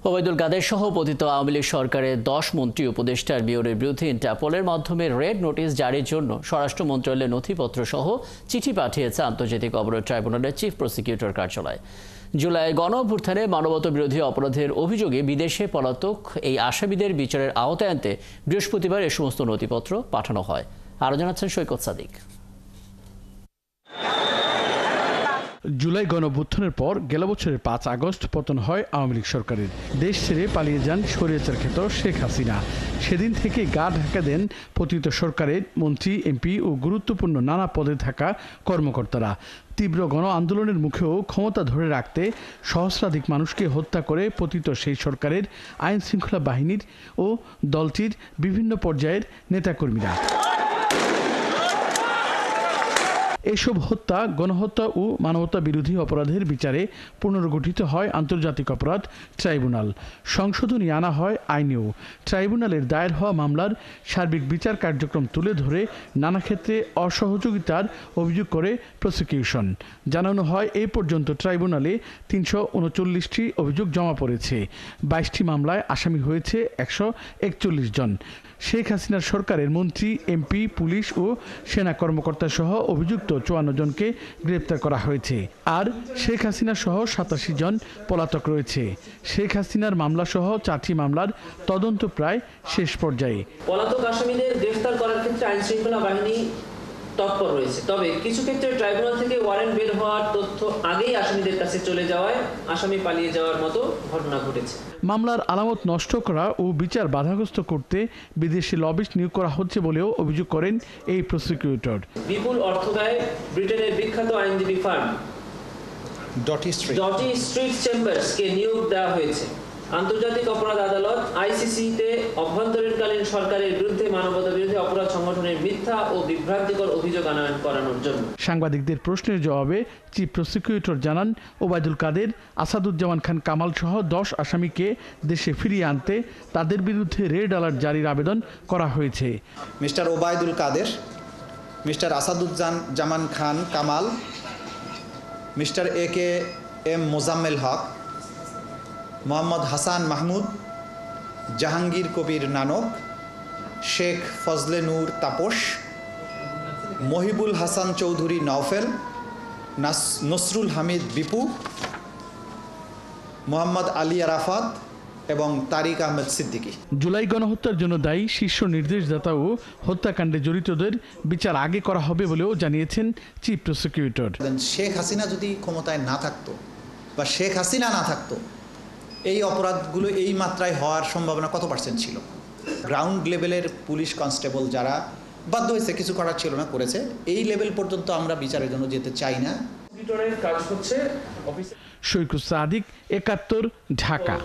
ওবায়দুল কাদের সহ পতিত আওয়ামী লীগ সরকারের 10 মন্ত্রী উপদেষ্টার মেয়রের বিরুদ্ধে ইন্টারপোলের মাধ্যমে রেড নোটিশ জারির জন্য স্বরাষ্ট্র মন্ত্রণালয়ের নথিপত্র সহ চিঠি পাঠিয়েছে আন্তর্জাতিক অপরাধ ট্রাইব্যুনালের চিফ প্রসিকিউটর কার্যালয়। জুলাই গণঅভ্যুত্থানে মানবতাবিরোধী অপরাধের অভিযোগে বিদেশে পলাতক এই আসামিদের বিচারের আওতায় আনতে বৃহস্পতিবার এ সমস্ত নথিপত্র পাঠানো হয়। আরও জানাচ্ছেন সৈকত সাদিক। জুলাই গণঅভ্যুত্থানের পর গেল বছরের 5 আগস্ট পতন হয় আওয়ামী লীগ সরকারের। দেশ ছেড়ে পালিয়ে যান স্বৈরাচার খ্যাত শেখ হাসিনা। সেদিন থেকে গা ঢাকা দেন পতিত সরকারের মন্ত্রী, এমপি ও গুরুত্বপূর্ণ নানা পদে থাকা কর্মকর্তারা। তীব্র গণ আন্দোলনের মুখেও ক্ষমতা ধরে রাখতে সহস্রাধিক মানুষকে হত্যা করে পতিত সেই সরকারের আইন শৃঙ্খলা বাহিনীর ও দলটির বিভিন্ন পর্যায়ের নেতাকর্মীরা। এসব হত্যা, গণহত্যা ও মানবতা বিরোধী অপরাধের বিচারে পুনর্গঠিত হয় আন্তর্জাতিক অপরাধ ট্রাইব্যুনাল। সংশোধনী আনা হয় আইনেও। ট্রাইব্যুনালের দায়ের হওয়া মামলার সার্বিক বিচার কার্যক্রম তুলে ধরে নানা ক্ষেত্রে অসহযোগিতার অভিযোগ করে প্রসিকিউশন। জানানো হয় এ পর্যন্ত ট্রাইব্যুনালে 339টি অভিযোগ জমা পড়েছে। 22টি মামলায় আসামি হয়েছে 141 জন। শেখ হাসিনার সরকারের মন্ত্রী, এমপি, পুলিশ ও সেনা কর্মকর্তা সহ অভিযুক্ত 54 জনকে গ্রেপ্তার করা হয়েছে। আর শেখ হাসিনা সহ 87 জন পলাতক রয়েছে। শেখ হাসিনার মামলা সহ 4টি মামলার তদন্ত প্রায় শেষ পর্যায়ে। পলাতক আসামিদের গ্রেফতার করার ক্ষেত্রে আইন শৃঙ্খলা বাহিনী তৎপর রয়েছে। তবে কিছু ক্ষেত্রে ট্রাইব্যুনাল থেকে ওয়ারেন্ট বের হওয়ার তথ্য আগেই আসামিদের কাছে চলে যাওয়ায় আসামি পালিয়ে যাওয়ার মতো ঘটনা ঘটেছে। মামলার আলামত নষ্ট করা ও বিচার বাধাগ্রস্ত করতে বিদেশি লবিস্ট নিয়োগ করা হচ্ছে বলেও অভিযোগ করেন এই প্রসিকিউটর। বিপুল অর্থ ব্যয়ে ব্রিটেনের বিখ্যাত আইনজীবী ফার্ম ডটি স্ট্রিট চেম্বার্সকে নিয়োগ দেওয়া হয়েছে আন্তর্জাতিক অপরাধ আদালত আইসিসিতে অভ্যন্তরীণকালীন সরকারের বিরুদ্ধে মানবতাবিরোধী অপরাধ সংগঠনের মিথ্যা ও বিভ্রান্তিকর অভিযোগ আনয়ন করানোর জন্য। সাংবাদিকদের প্রশ্নের জবাবে চিফ প্রসিকিউটর জানান, ওবায়দুল কাদের, আসাদুজ্জামান খান কামাল সহ 10 আসামিকে দেশে ফিরিয়ে আনতে তাদের বিরুদ্ধে রেড অ্যালার্ট জারির আবেদন করা হয়েছে। Mister Obaidul Quader, mister Asaduzzaman Khan Kamal, mister AKM Mozammel Haque, Mohammad Hasan Mahmud, Jahangir Kabir Nanak, Sheikh Fazle Noor Taposh, Mohibul Hasan Chowdhury Naufel, Nasrul Hamid Bipu, Mohammad Ali Arafat এবং তারিক আহমেদ সিদ্দিকী। জুলাই গণহত্যার জন্য দায়ী শীর্ষ নির্দেশদাতা ও হত্যাকাণ্ডে জড়িতদের বিচার আগে করা হবে বলেও জানিয়েছেন চিফ প্রসিকিউটর। শেখ হাসিনা যদি ক্ষমতায় না থাকতো বা শেখ হাসিনা না থাকতো, এই অপরাধগুলো এই মাত্রায় হওয়ার সম্ভাবনা কত % ছিল? গ্রাউন্ড লেভেলের পুলিশ কনস্টেবল যারা বাধ্য হয়েছে, কিছু করার ছিল না, করেছে। এই লেভেল পর্যন্ত আমরা বিচারের জন্য যেতে চাই না। সৈকত সাদিক, 71, ঢাকা।